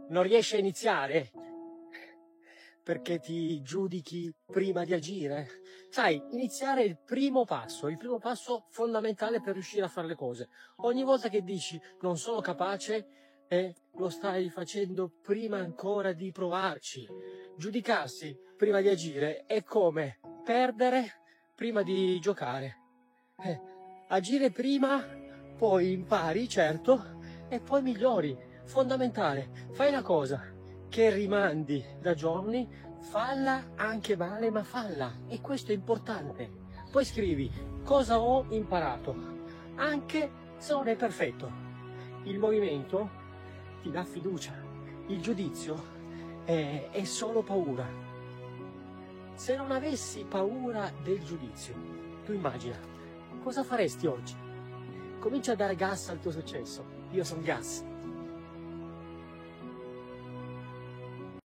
Non riesci a iniziare perché ti giudichi prima di agire. Sai, iniziare è il primo passo fondamentale per riuscire a fare le cose. Ogni volta che dici non sono capace, lo stai facendo prima ancora di provarci. Giudicarsi prima di agire è come perdere prima di giocare. Agire prima, poi impari, certo, e poi migliori. Fondamentale. Fai una cosa che rimandi da giorni, falla anche male, ma falla. E questo è importante. Poi scrivi cosa ho imparato, anche se non è perfetto. Il movimento ti dà fiducia. Il giudizio è solo paura. Se non avessi paura del giudizio, tu immagina, cosa faresti oggi? Comincia a dare gas al tuo successo. Io sono Gas.